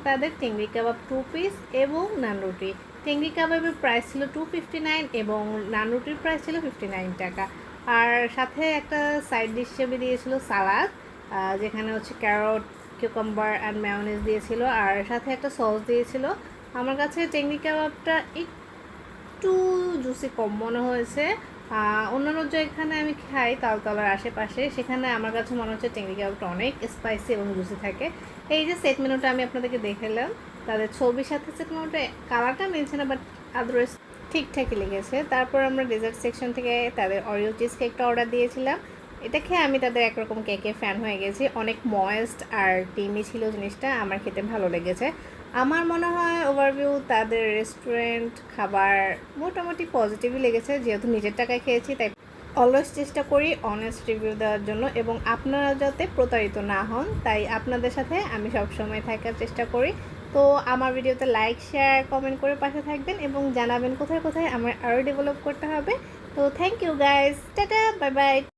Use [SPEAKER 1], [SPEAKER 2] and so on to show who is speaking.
[SPEAKER 1] তাদের চিংড়ি কাবাব 2 পিস এবং নান রুটি। চিংড়ি কাবাবের প্রাইস ছিল 259 এবং নান রুটির প্রাইস ছিল 59 টাকা। আর সাথে একটা সাইড ডিশ হিসেবে দিয়েছিল সালাদ, যেখানে হচ্ছে ক্যারট, কিউকাম্বার অ্যান্ড মেয়োনিজ দিয়েছিল, আর সাথে একটা সস দিয়েছিল। আমার কাছে চিংড়ি কাবাবটা একটু জুসি কম মনে হয়েছে। অন্যান্য যেখানে আমি খাই তালতলার আশেপাশে, সেখানে আমার কাছে মনে হচ্ছে চিংড়ি কাবাবটা অনেক স্পাইসি এবং জুসি থাকে। এই যে সেট মেনুটা আমি আপনাদেরকে দেখালাম, তাদের ছবির সাথে সেট মেনুটা কালারটা মিলছে না, বাট আদারওয়াইজ ঠিকঠাকই লেগেছে। তারপর আমরা ডেজার্ট সেকশন থেকে তাদের অরিও চিজ কেকটা অর্ডার দিয়েছিলাম। এটা খেয়ে আমি তাদের একরকম কেকের ফ্যান হয়ে গেছি। অনেক ময়েস্ট আর ক্রিমি ছিল জিনিসটা, আমার খেতে ভালো লেগেছে। আমার মনে হয় ওভারভিউ তাদের রেস্টুরেন্ট খাবার মোটামুটি পজিটিভই লেগেছে। যেহেতু নিজের টাকায় খেয়েছি, তাই অলওয়েজ চেষ্টা করি অনেস্ট রিভিউ দেওয়ার জন্য এবং আপনারা যাতে প্রতারিত না হন, তাই আপনাদের সাথে আমি সবসময় থাকার চেষ্টা করি। তো আমার ভিডিওতে লাইক, শেয়ার, কমেন্ট করে পাশে থাকবেন এবং জানাবেন কোথায় কোথায় আমার আরও ডেভেলপ করতে হবে। তো thank you guys, tata, bye by.